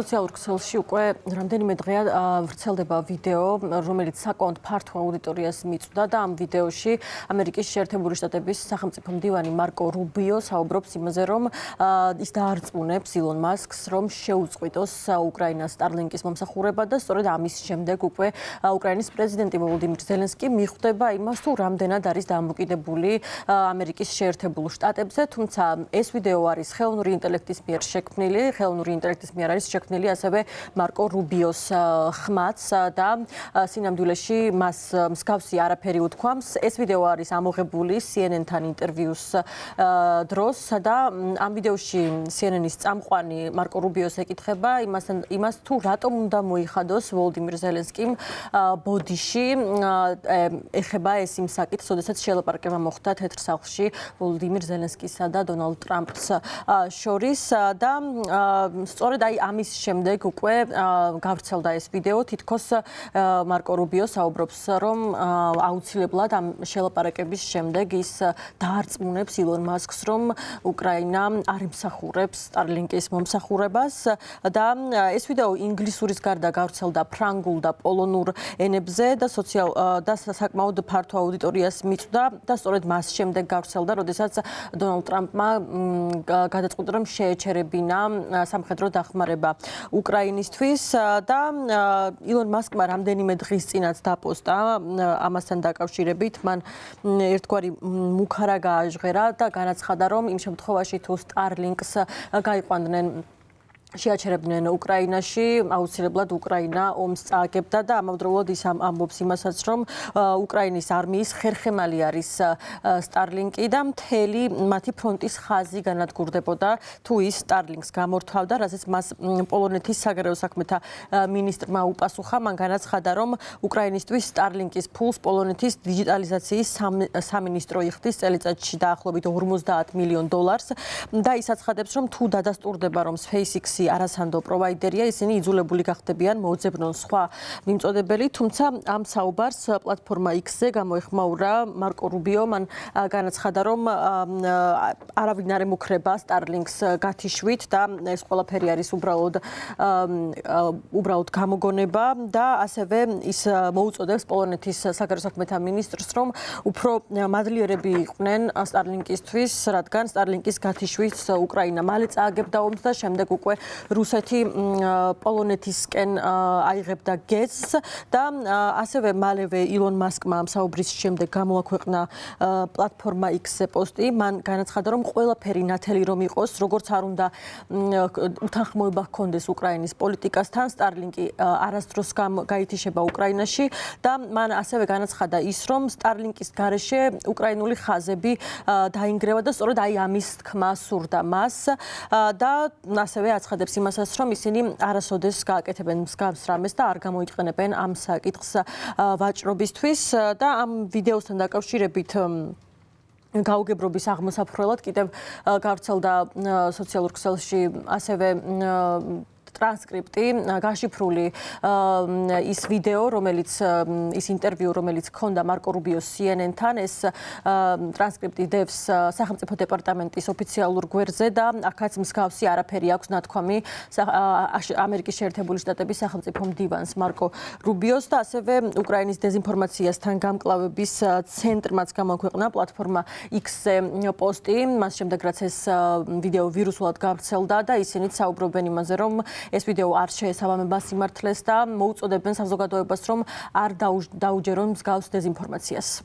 სოციალურ ქსელში უკვე რამდენიმე დღეა ვრცელდება ვიდეო, რომელიც საკმაოდ ფართო აუდიტორიას მიწვდა და ამ ვიდეოში ამერიკის შეერთებული შტატების სახელმწიფო მდივანი მარკო რუბიო საუბრობს იმაზე, რომ ის დაარწმუნებს ილონ მასკს, რომ შეუწყვიტოს უკრაინას სტარლინკის მომსახურება და სწორედ ამის შემდეგ უკვე უკრაინის პრეზიდენტი ვოლოდიმირ ზელენსკი მიხვდება იმას, თუ რამდენად არის დამოკიდებული ამერიკის შეერთებულ შტატებზე, თუმცა ეს ვიდეო არის ხელოვნური ინტელექტის მიერ შექმნილი, ხელოვნური ინტელექტის მიერ არის შექმნილი ასევე მარკო რუბიოს ხმაც და სინამდვილეში მას მსგავსი არაფერი უთქვამს. ეს ვიდეო არის ამოღებული CNN-თან ინტერვიუს დროს და ამ ვიდეოში CNN-ის წამყვანი მარკო რუბიოს ეკითხება იმას თუ რატომ უნდა მოიხადოს ვოლოდიმირ ზელენსკიმ ბოდიში. ეხება ეს იმ საკითხს, როდესაც შელაპარაკება მოხდა თეთრ სახლში ვოლოდიმირ ზელენსკისა და დონალდ ტრამპს შორის და სწორედ ამის შემდეგ უკვე გავრცელდა ეს ვიდეო, თითქოს მარკო რუბიო საუბრობს, რომ აუცილებლად ამ შელაპარაკების შემდეგ ის დაარწმუნებს ილონ მასკს, რომ უკრაინა არ იმსახურებს სტარლინკის მომსახურებას და ეს ვიდეო ინგლისურის გარდა გავრცელდა ფრანგულ და პოლონურ ენებზე და საკმაოდ ფართო აუდიტორიას მიწვდა და სწორედ მას შემდეგ გავრცელდა, როდესაც დონალდ ტრამპმა გადაწყვიტა, რომ შეეჩერებინა სამხედრო დახმარება უკრაინისთვის და ილონ მასკმა რამდენიმე დღის წინაც დაპოსტა ამასთან დაკავშირებით. მან ერთგვარი მუქარა გააჟღერა და განაცხადა, რომ იმ შემთხვევაში თუ სტარლინკს გაიყვანდნენ შეაჩერებდნენ უკრაინაში, აუცილებლად უკრაინა ომს წააგებდა და ამავდროულად ის ამბობს იმასაც, რომ უკრაინის არმიის ხერხემალი არის სტარლინკი და მთელი მათი ფრონტის ხაზი განადგურდებოდა თუ ის სტარლინკს გამორთავდა, რასაც მას პოლონეთის საგარეო საქმეთა მინისტრმა უპასუხა. მან განაცხადა, რომ უკრაინისთვის სტარლინკის ფულს პოლონეთის დიჯიტალიზაციის სამინისტრო იხდის წელიწადში დაახლოებით $50 მილიონ და ის აცხადებს, რომ თუ დადასტურდება, რომ SpaceX არასანდო პროვაიდერია, ისინი იძულებული გახდებიან მოუძებნონ სხვა მიმწოდებელი, თუმცა ამ საუბარს პლატფორმა X-ზე გამოეხმაურა მარკო რუბიო. მან განაცხადა, რომ არავინ არ ემუქრება სტარლინკს გათიშვით და ეს ყველაფერი არის უბრალოდ გამოგონება და ასევე ის მოუწოდებს პოლონეთის საგარეო საქმეთა მინისტრს, რომ უფრო მადლიერები იყვნენ სტარლინკისთვის, რადგან სტარლინკის გათიშვით უკრაინა მალე წააგებდა ომს და შემდეგ უკვე რუსეთი პოლონეთისკენ აიღებდა გეზს და ასევე მალევე ილონ მასკმა ამ საუბრის შემდეგ გამოაქვეყნა პლატფორმა X-ზე პოსტი. მან განაცხადა, რომ ყველაფერი ნათელი რომ იყოს, როგორც არ უნდა უთანხმოება ჰქონდეს უკრაინის პოლიტიკასთან, სტარლინკი არასდროს გაითიშება უკრაინაში და მან ასევე განაცხადა ის, რომ სტარლინკის გარეშე უკრაინული ხაზები დაინგრევა და სწორედ ამის თქმა სურდა მას და ასევე აცხადებს იმასაც, რომ ისინი არასოდეს გააკეთებენ მსგავს რამეს და არ გამოიყენებენ ამ საკითხს ვაჭრობისთვის და ამ ვიდეოსთან დაკავშირებით გაუგებრობის აღმოსაფრველად კიდევ გავრცელდა სოციალურ ქსელში ასევე ტრანსკრიპტი, გაშიფრული ის ვიდეო, ის ინტერვიუ, რომელიც ჰქონდა მარკო რუბიოს CNN-თან, ეს ტრანსკრიპტი დევს სახელმწიფო დეპარტამენტის ოფიციალურ გვერდზე და აქაც მსგავსი არაფერი აქვს ნათქვამი ამერიკის შეერთებული შტატების სახელმწიფო მდივანს მარკო რუბიოს და ასევე უკრაინის დეზინფორმაციასთან გამკლავების ცენტრმაც გამოაქვეყნა პლატფორმა X-ზე პოსტი, მას შემდეგ რაც ეს ვიდეო ვირუსულად გავრცელდა და ისინიც საუბრობენ იმაზე, რომ ეს ვიდეო არ შეესაბამება სიმართლეს და მოუწოდებენ საზოგადოებას, რომ არ დაუჯერონ მსგავს დეზინფორმაციას.